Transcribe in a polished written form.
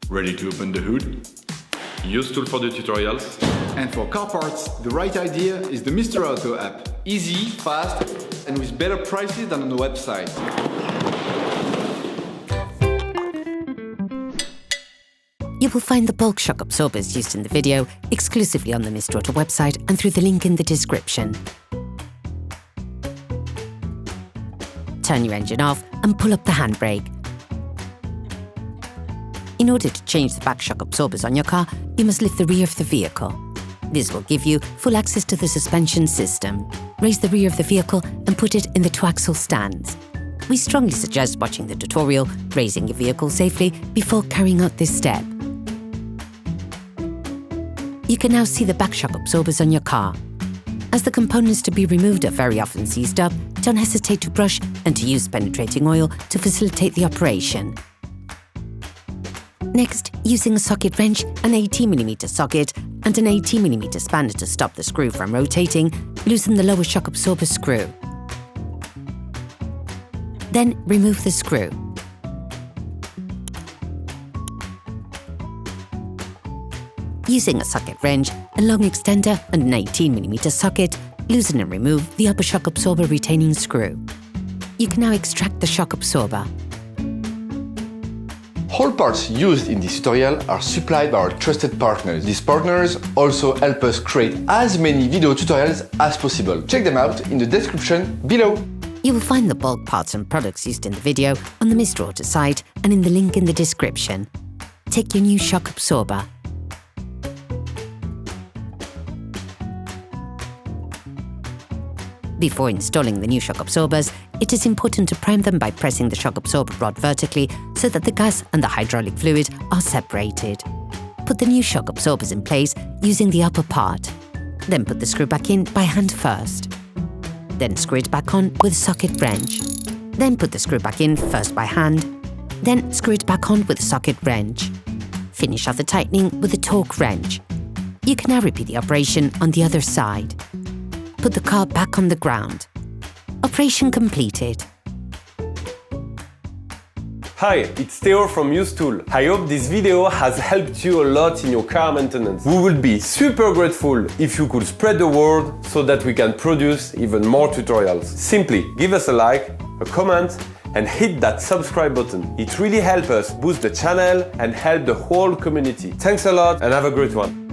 Ready to open the hood? Usetool for the tutorials. And for car parts, the right idea is the Mr. Auto app. Easy, fast, and with better prices than on the website. You will find the bulk shock absorbers used in the video exclusively on the Mr. Auto website and through the link in the description. Turn your engine off and pull up the handbrake. In order to change the back shock absorbers on your car, you must lift the rear of the vehicle. This will give you full access to the suspension system. Raise the rear of the vehicle and put it in the two-axle stands. We strongly suggest watching the tutorial, raising your vehicle safely, before carrying out this step. You can now see the back shock absorbers on your car. As the components to be removed are very often seized up, don't hesitate to brush and to use penetrating oil to facilitate the operation. Next, using a socket wrench, an 18mm socket and an 18mm spanner to stop the screw from rotating, loosen the lower shock absorber screw. Then remove the screw. Using a socket wrench, a long extender and an 18mm socket, loosen and remove the upper shock absorber retaining screw. You can now extract the shock absorber. All parts used in this tutorial are supplied by our trusted partners. These partners also help us create as many video tutorials as possible. Check them out in the description below. You will find the bulk parts and products used in the video on the Mr. Auto site and in the link in the description. Take your new shock absorber. Before installing the new shock absorbers, it is important to prime them by pressing the shock absorber rod vertically so that the gas and the hydraulic fluid are separated. Put the new shock absorbers in place using the upper part. Then put the screw back in by hand first. Then screw it back on with a socket wrench. Then put the screw back in first by hand. Then screw it back on with a socket wrench. Finish off the tightening with a torque wrench. You can now repeat the operation on the other side. Put the car back on the ground. Operation completed. Hi, it's Theo from Usetool. I hope this video has helped you a lot in your car maintenance. We would be super grateful if you could spread the word so that we can produce even more tutorials. Simply give us a like, a comment, and hit that subscribe button. It really helps us boost the channel and help the whole community. Thanks a lot and have a great one.